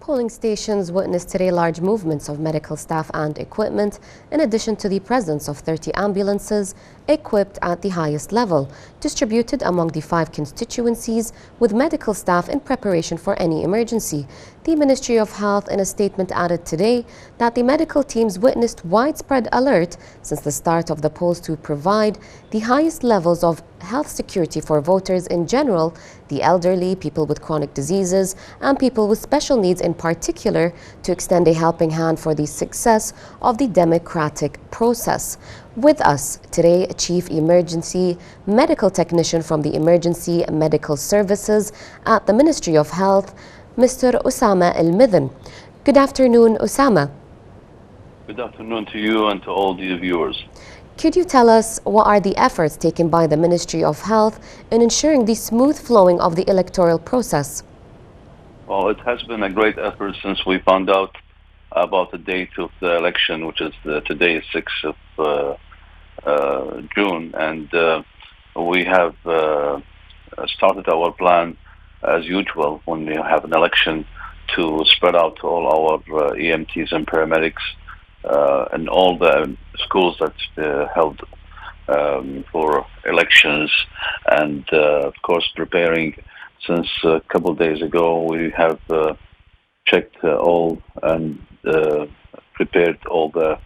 Polling stations witnessed today large movements of medical staff and equipment, in addition to the presence of 30 ambulances equipped at the highest level, distributed among the 5 constituencies, with medical staff in preparation for any emergency. The Ministry of Health, in a statement, added today that the medical teams witnessed widespread alert since the start of the polls to provide the highest levels of health security for voters in general, the elderly, people with chronic diseases, and people with special needs in particular, to extend a helping hand for the success of the democratic process. With us today, Chief Emergency Medical Technician from the Emergency Medical Services at the Ministry of Health, Mr. Osama Almethen. Good afternoon, Osama. Good afternoon to you and to all the viewers. Could you tell us what are the efforts taken by the Ministry of Health in ensuring the smooth flowing of the electoral process? Well, it has been a great effort since we found out about the date of the election, which is today, 6th of June, and we have started our plan as usual when we have an election to spread out to all our EMTs and paramedics and all the schools that held for elections, and of course preparing. Since a couple of days ago, we have checked all and prepared all the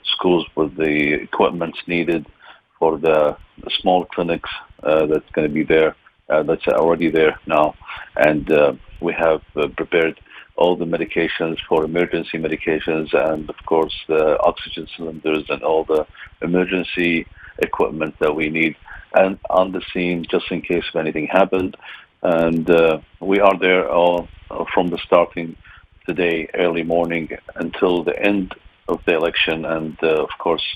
schools with the equipment needed for the small clinics that's going to be there, that's already there now. And we have prepared all the medications for emergency medications, and of course the oxygen cylinders and all the emergency equipment that we need, and on the scene just in case if anything happened. And we are there all from the starting today, early morning, until the end of the election. And of course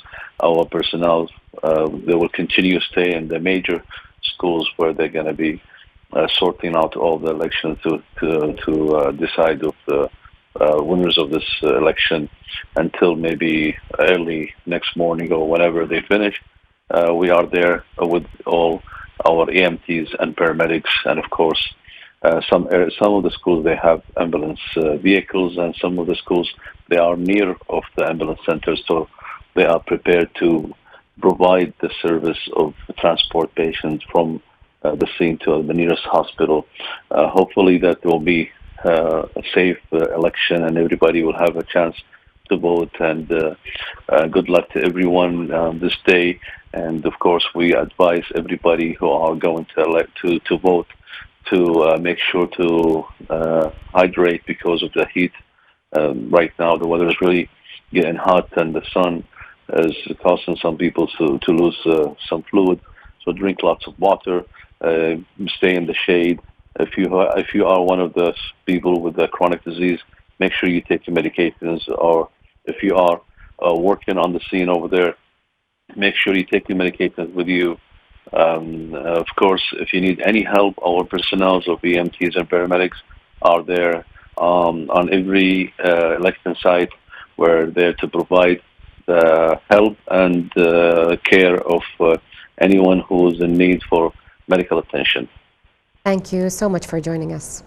our personnel, they will continue to stay in the major schools where they're going to be sorting out all the elections to decide of the winners of this election until maybe early next morning or whenever they finish. We are there with all our EMTs and paramedics, and of course some of the schools, they have ambulance vehicles, and some of the schools, they are near of the ambulance centers, so they are prepared to provide the service of transport patients from the scene to the nearest hospital. Hopefully that will be a safe election and everybody will have a chance to vote, and good luck to everyone this day. And of course we advise everybody who are going to vote to make sure to hydrate because of the heat. Right now the weather is really getting hot and the sun is causing some people to lose some fluid, so drink lots of water, stay in the shade. If you are one of those people with a chronic disease, make sure you take your medications, or if you are working on the scene over there, make sure you take your medications with you. Of course, if you need any help, our personnel of EMTs and paramedics are there on every election site. We're there to provide the help and care of anyone who is in need for medical attention. Thank you so much for joining us.